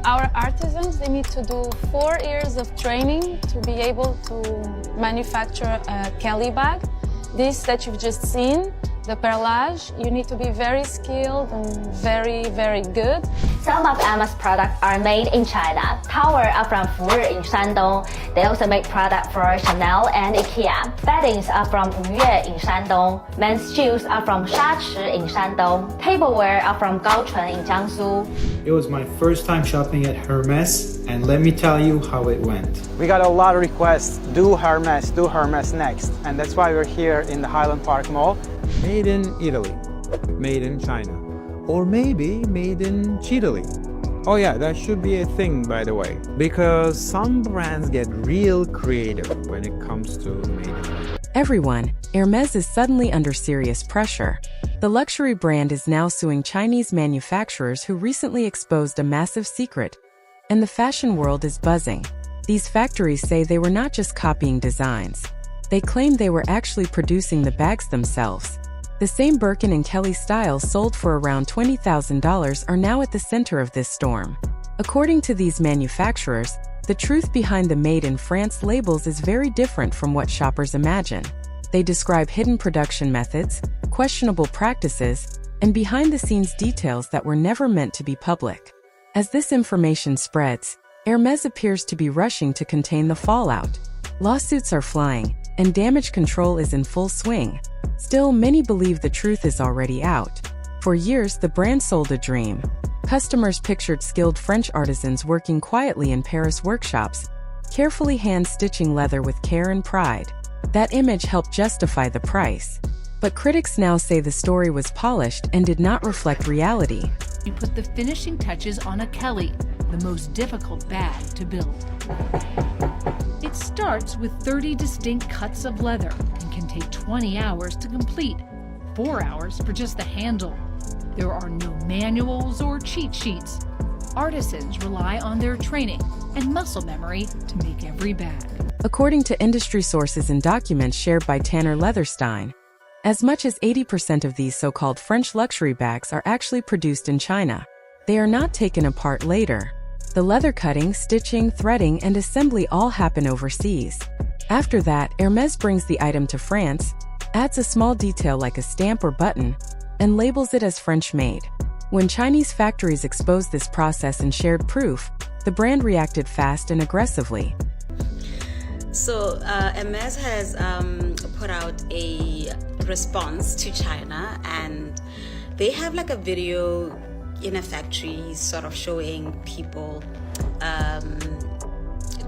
Our artisans, they need to do 4 years of training to be able to manufacture a Kelly bag. This that you've just seen, the perlage, you need to be very skilled and very, very good. Some of Hermès products are made in China. Towels are from Fuyue in Shandong. They also make products for Chanel and IKEA. Beddings are from Yue in Shandong. Men's shoes are from Shachi in Shandong. Tableware are from Gaochun in Jiangsu. It was my first time shopping at Hermès, and let me tell you how it went. We got a lot of requests, do Hermès next. And that's why we're here in the Highland Park Mall. Made in Italy, made in China, or maybe made in Chile. Oh yeah, that should be a thing, by the way, because some brands get real creative when it comes to made in. Everyone, Hermès is suddenly under serious pressure. The luxury brand is now suing Chinese manufacturers who recently exposed a massive secret, and the fashion world is buzzing. These factories say they were not just copying designs. They claim they were actually producing the bags themselves. The same Birkin and Kelly styles sold for around $20,000 are now at the center of this storm. According to these manufacturers, the truth behind the Made in France labels is very different from what shoppers imagine. They describe hidden production methods, questionable practices, and behind-the-scenes details that were never meant to be public. As this information spreads, Hermès appears to be rushing to contain the fallout. Lawsuits are flying, and damage control is in full swing. Still, many believe the truth is already out. For years, the brand sold a dream. Customers pictured skilled French artisans working quietly in Paris workshops, carefully hand-stitching leather with care and pride. That image helped justify the price. But critics now say the story was polished and did not reflect reality. You put the finishing touches on a Kelly, the most difficult bag to build. It starts with 30 distinct cuts of leather and can take 20 hours to complete, 4 hours for just the handle. There are no manuals or cheat sheets. Artisans rely on their training and muscle memory to make every bag. According to industry sources and documents shared by Tanner Leatherstein, as much as 80% of these so-called French luxury bags are actually produced in China. They are not taken apart later. The leather cutting, stitching, threading, and assembly all happen overseas. After that, Hermès brings the item to France, adds a small detail like a stamp or button, and labels it as French-made. When Chinese factories exposed this process and shared proof, the brand reacted fast and aggressively. So Hermès has put out a response to China, and they have like a video in a factory sort of showing people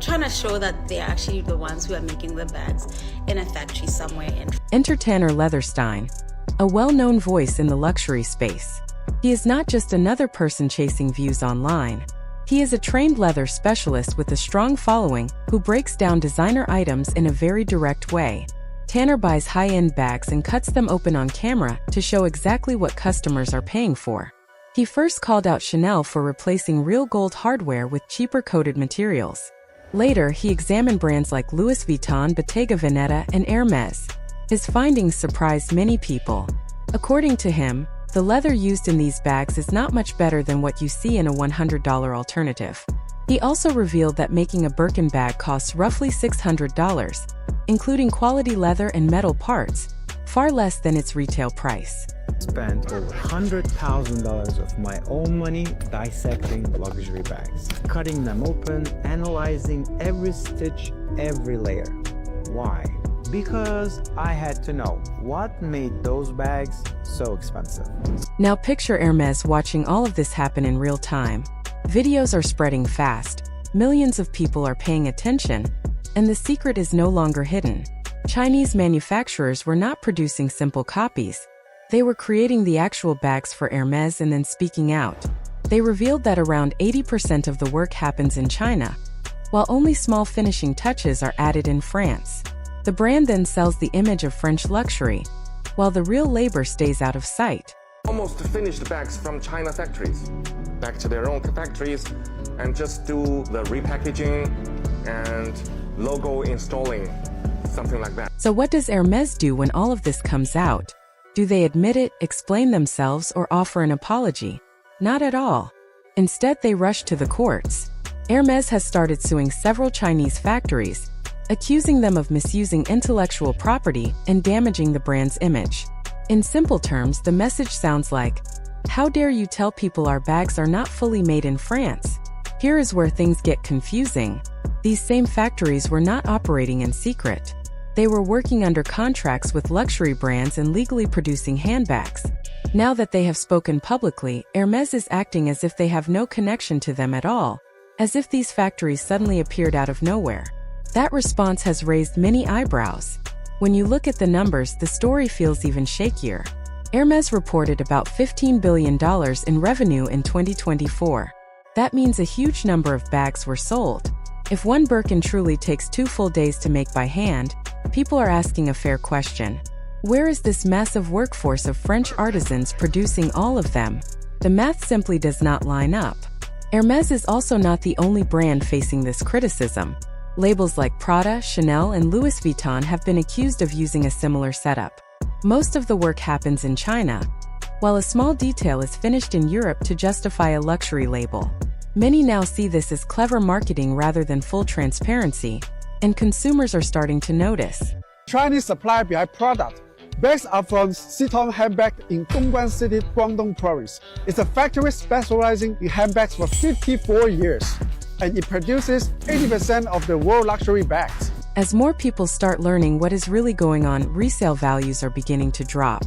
trying to show that they're actually the ones who are making the bags in a factory somewhere in. Enter Tanner Leatherstein, a well-known voice in the luxury space. He is not just another person chasing views online. He is a trained leather specialist with a strong following who breaks down designer items in a very direct way. Tanner buys high-end bags and cuts them open on camera to show exactly what customers are paying for. He first called out Chanel for replacing real gold hardware with cheaper coated materials. Later, he examined brands like Louis Vuitton, Bottega Veneta, and Hermès. His findings surprised many people. According to him, the leather used in these bags is not much better than what you see in a $100 alternative. He also revealed that making a Birkin bag costs roughly $600, including quality leather and metal parts, far less than its retail price. Spent over $100,000 of my own money dissecting luxury bags, cutting them open, analyzing every stitch, every layer. Why? Because I had to know what made those bags so expensive. Now picture Hermès watching all of this happen in real time. Videos are spreading fast, millions of people are paying attention, and the secret is no longer hidden. Chinese manufacturers were not producing simple copies. They were creating the actual bags for Hermès and then speaking out. They revealed that around 80% of the work happens in China, while only small finishing touches are added in France. The brand then sells the image of French luxury, while the real labor stays out of sight. Almost finished bags from China factories, back to their own factories, and just do the repackaging and logo installing, something like that. So what does Hermès do when all of this comes out? Do they admit it, explain themselves, or offer an apology? Not at all. Instead, they rushed to the courts. Hermès has started suing several Chinese factories, accusing them of misusing intellectual property and damaging the brand's image. In simple terms, the message sounds like, "How dare you tell people our bags are not fully made in France?" Here is where things get confusing. These same factories were not operating in secret. They were working under contracts with luxury brands and legally producing handbags. Now that they have spoken publicly, Hermès is acting as if they have no connection to them at all, as if these factories suddenly appeared out of nowhere. That response has raised many eyebrows. When you look at the numbers, the story feels even shakier. Hermès reported about $15 billion in revenue in 2024. That means a huge number of bags were sold. If one Birkin truly takes 2 full days to make by hand, people are asking a fair question. Where is this massive workforce of French artisans producing all of them? The math simply does not line up. Hermès is also not the only brand facing this criticism. Labels like Prada, Chanel, and Louis Vuitton have been accused of using a similar setup. Most of the work happens in China, while a small detail is finished in Europe to justify a luxury label. Many now see this as clever marketing rather than full transparency, and consumers are starting to notice. Chinese supplier behind product. Bags are from Siton Handbag in Dongguan City, Guangdong Province. It's a factory specializing in handbags for 54 years, and it produces 80% of the world luxury bags. As more people start learning what is really going on, resale values are beginning to drop.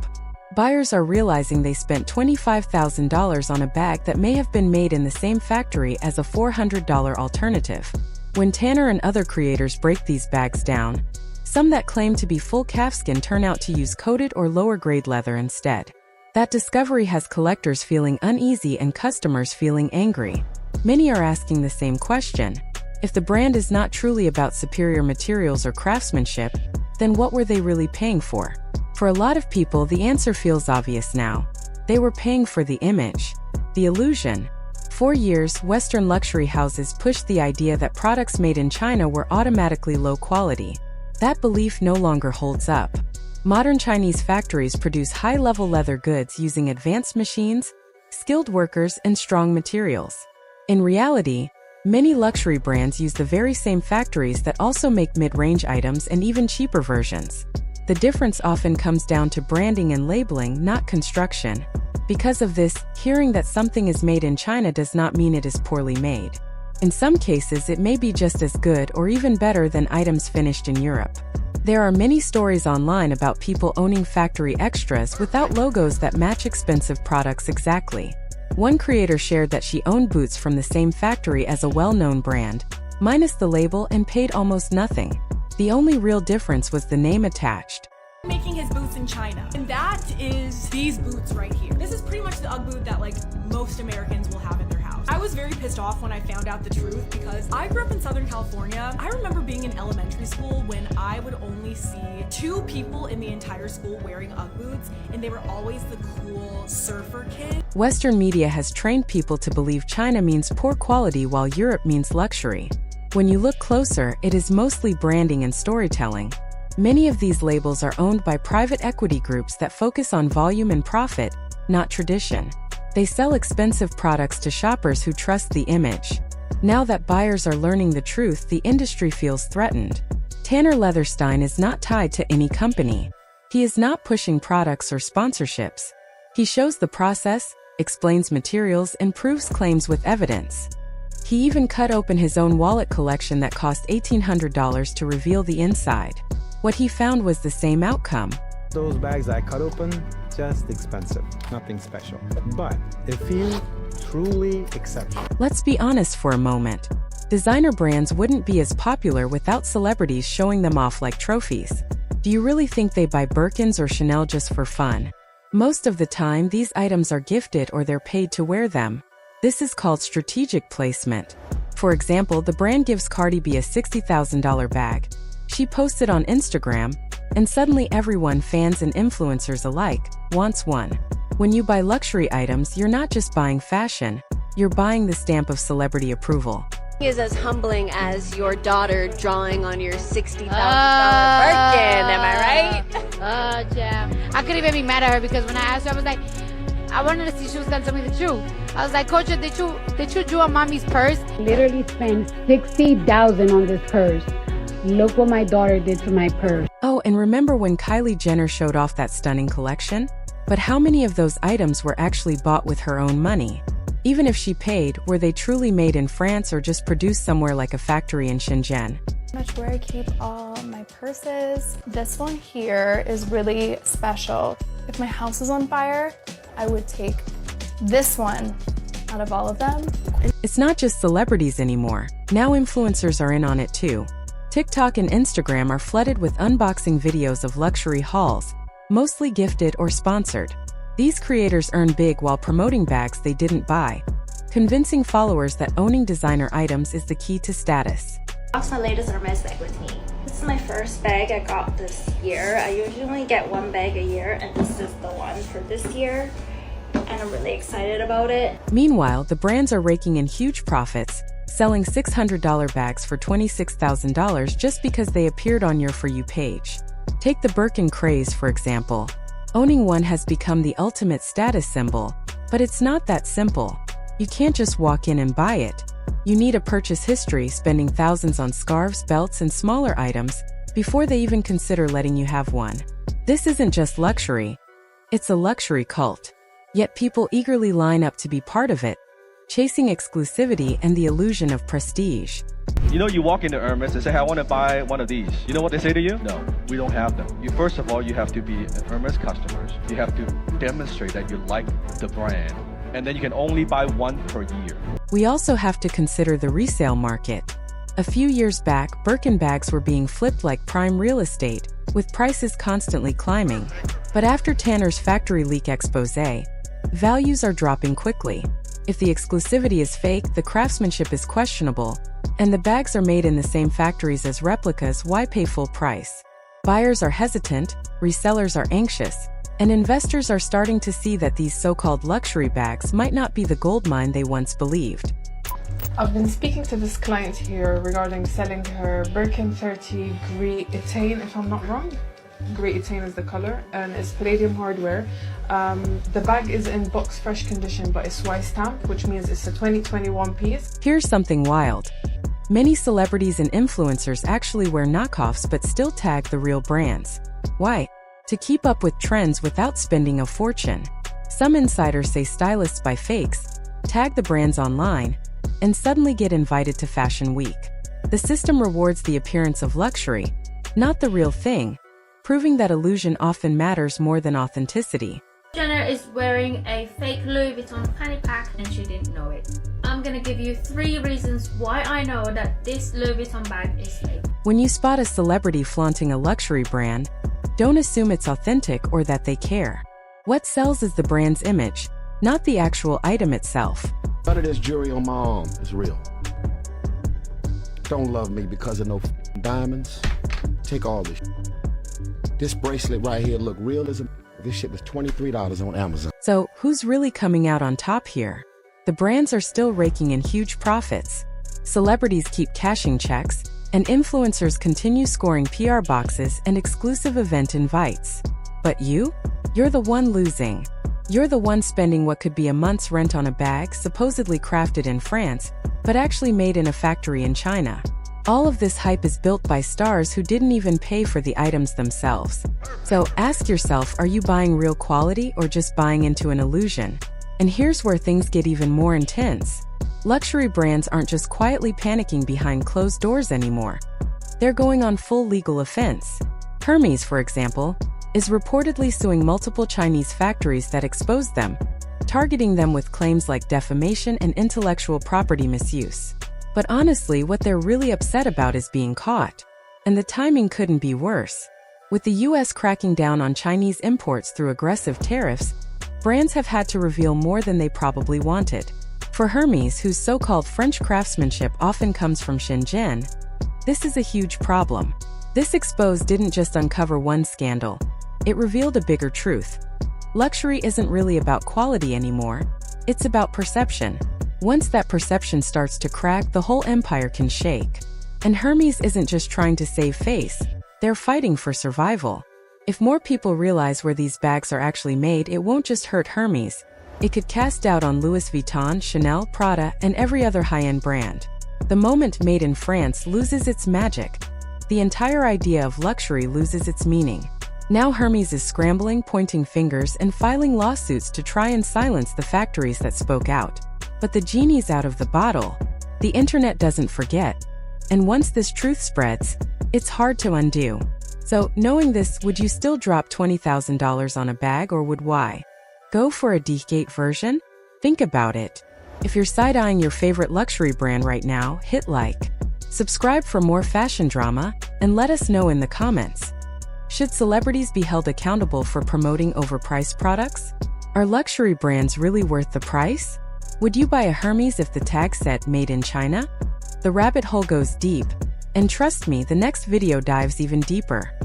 Buyers are realizing they spent $25,000 on a bag that may have been made in the same factory as a $400 alternative. When Tanner and other creators break these bags down, some that claim to be full calfskin turn out to use coated or lower-grade leather instead. That discovery has collectors feeling uneasy and customers feeling angry. Many are asking the same question. If the brand is not truly about superior materials or craftsmanship, then what were they really paying for? For a lot of people, the answer feels obvious now. They were paying for the image, the illusion. For years, Western luxury houses pushed the idea that products made in China were automatically low quality. That belief no longer holds up. Modern Chinese factories produce high-level leather goods using advanced machines, skilled workers, and strong materials. In reality, many luxury brands use the very same factories that also make mid-range items and even cheaper versions. The difference often comes down to branding and labeling, not construction. Because of this, hearing that something is made in China does not mean it is poorly made. In some cases, it may be just as good or even better than items finished in Europe. There are many stories online about people owning factory extras without logos that match expensive products exactly. One creator shared that she owned boots from the same factory as a well-known brand, minus the label, and paid almost nothing. The only real difference was the name attached. Making his boots in China, and that is these boots right here. This is pretty much the UGG boot that most Americans will have in their house. I was very pissed off when I found out the truth because I grew up in Southern California. I remember being in elementary school when I would only see 2 people in the entire school wearing UGG boots, and they were always the cool surfer kid. Western media has trained people to believe China means poor quality while Europe means luxury. When you look closer, it is mostly branding and storytelling. Many of these labels are owned by private equity groups that focus on volume and profit, not tradition. They sell expensive products to shoppers who trust the image. Now that buyers are learning the truth, the industry feels threatened. Tanner Leatherstein is not tied to any company. He is not pushing products or sponsorships. He shows the process, explains materials, and proves claims with evidence. He even cut open his own wallet collection that cost $1,800 to reveal the inside. What he found was the same outcome. Those bags I cut open, just expensive, nothing special. But it feels truly exceptional. Let's be honest for a moment. Designer brands wouldn't be as popular without celebrities showing them off like trophies. Do you really think they buy Birkins or Chanel just for fun? Most of the time, these items are gifted or they're paid to wear them. This is called strategic placement. For example, the brand gives Cardi B a $60,000 bag. She posts it on Instagram, and suddenly everyone, fans and influencers alike, wants one. When you buy luxury items, you're not just buying fashion, you're buying the stamp of celebrity approval. Is as humbling as your daughter drawing on your $60,000 Birkin, am I right? Yeah. I couldn't even be mad at her because when I asked her, I was like, I wanted to see if she was gonna tell me the truth. I was like, Coach, did you draw mommy's purse? Literally spent $60,000 on this purse. Look what my daughter did to my purse. Oh, and remember when Kylie Jenner showed off that stunning collection? But how many of those items were actually bought with her own money? Even if she paid, were they truly made in France or just produced somewhere like a factory in Shenzhen? Much where I keep all my purses. This one here is really special. If my house is on fire, I would take this one out of all of them. It's not just celebrities anymore. Now influencers are in on it too. TikTok and Instagram are flooded with unboxing videos of luxury hauls, mostly gifted or sponsored. These creators earn big while promoting bags they didn't buy, convincing followers that owning designer items is the key to status. That's my latest Hermès bag with me. This is my first bag I got this year. I usually get one bag a year, and this is the one for this year, and I'm really excited about it. Meanwhile, the brands are raking in huge profits, selling $600 bags for $26,000 just because they appeared on your For You page. Take the Birkin craze, for example. Owning one has become the ultimate status symbol, but it's not that simple. You can't just walk in and buy it. You need a purchase history, spending thousands on scarves, belts, and smaller items before they even consider letting you have one. This isn't just luxury. It's a luxury cult. Yet people eagerly line up to be part of it, chasing exclusivity and the illusion of prestige. You know, you walk into Hermès and say, hey, I want to buy one of these. You know what they say to you? No, we don't have them. First of all, you have to be an Hermès customer. You have to demonstrate that you like the brand. And then you can only buy one per year. We also have to consider the resale market. A few years back, Birkin bags were being flipped like prime real estate, with prices constantly climbing. But after Tanner's factory leak expose, values are dropping quickly. If the exclusivity is fake, the craftsmanship is questionable, and the bags are made in the same factories as replicas, why pay full price? Buyers are hesitant, resellers are anxious, and investors are starting to see that these so-called luxury bags might not be the goldmine they once believed. I've been speaking to this client here regarding selling her Birkin 30 Gris Etane, if I'm not wrong. Gris Etane is the color, and it's palladium hardware. The bag is in box fresh condition, but it's Y stamp, which means it's a 2021 piece. Here's something wild. Many celebrities and influencers actually wear knockoffs but still tag the real brands. Why? To keep up with trends without spending a fortune. Some insiders say stylists buy fakes, tag the brands online, and suddenly get invited to Fashion Week. The system rewards the appearance of luxury, not the real thing, proving that illusion often matters more than authenticity. Jenner is wearing a fake Louis Vuitton fanny pack and she didn't know it. I'm gonna give you 3 reasons why I know that this Louis Vuitton bag is fake. When you spot a celebrity flaunting a luxury brand, don't assume it's authentic or that they care. What sells is the brand's image, not the actual item itself. None of this jewelry on my arm is real. Don't love me because of no diamonds. Take all this. This bracelet right here look real as a... This shit was $23 on Amazon. So, who's really coming out on top here? The brands are still raking in huge profits. Celebrities keep cashing checks, and influencers continue scoring PR boxes and exclusive event invites. But you? You're the one losing. You're the one spending what could be a month's rent on a bag supposedly crafted in France, but actually made in a factory in China. All of this hype is built by stars who didn't even pay for the items themselves. So ask yourself, are you buying real quality or just buying into an illusion? And here's where things get even more intense. Luxury brands aren't just quietly panicking behind closed doors anymore. They're going on full legal offense. Hermès, for example, is reportedly suing multiple Chinese factories that exposed them, targeting them with claims like defamation and intellectual property misuse. But honestly, what they're really upset about is being caught. And the timing couldn't be worse. With the US cracking down on Chinese imports through aggressive tariffs, brands have had to reveal more than they probably wanted. For Hermès, whose so-called French craftsmanship often comes from Shenzhen, this is a huge problem. This expose didn't just uncover one scandal. It revealed a bigger truth. Luxury isn't really about quality anymore. It's about perception. Once that perception starts to crack, the whole empire can shake. And Hermès isn't just trying to save face. They're fighting for survival. If more people realize where these bags are actually made, it won't just hurt Hermès. It could cast doubt on Louis Vuitton, Chanel, Prada, and every other high-end brand. The moment made in France loses its magic. The entire idea of luxury loses its meaning. Now Hermès is scrambling, pointing fingers, and filing lawsuits to try and silence the factories that spoke out. But the genie's out of the bottle. The internet doesn't forget. And once this truth spreads, it's hard to undo. So, knowing this, would you still drop $20,000 on a bag, or would why? Go for a D-Gate version? Think about it. If you're side-eyeing your favorite luxury brand right now, hit like. Subscribe for more fashion drama, and let us know in the comments. Should celebrities be held accountable for promoting overpriced products? Are luxury brands really worth the price? Would you buy a Hermès if the tag said made in China? The rabbit hole goes deep, and trust me, the next video dives even deeper.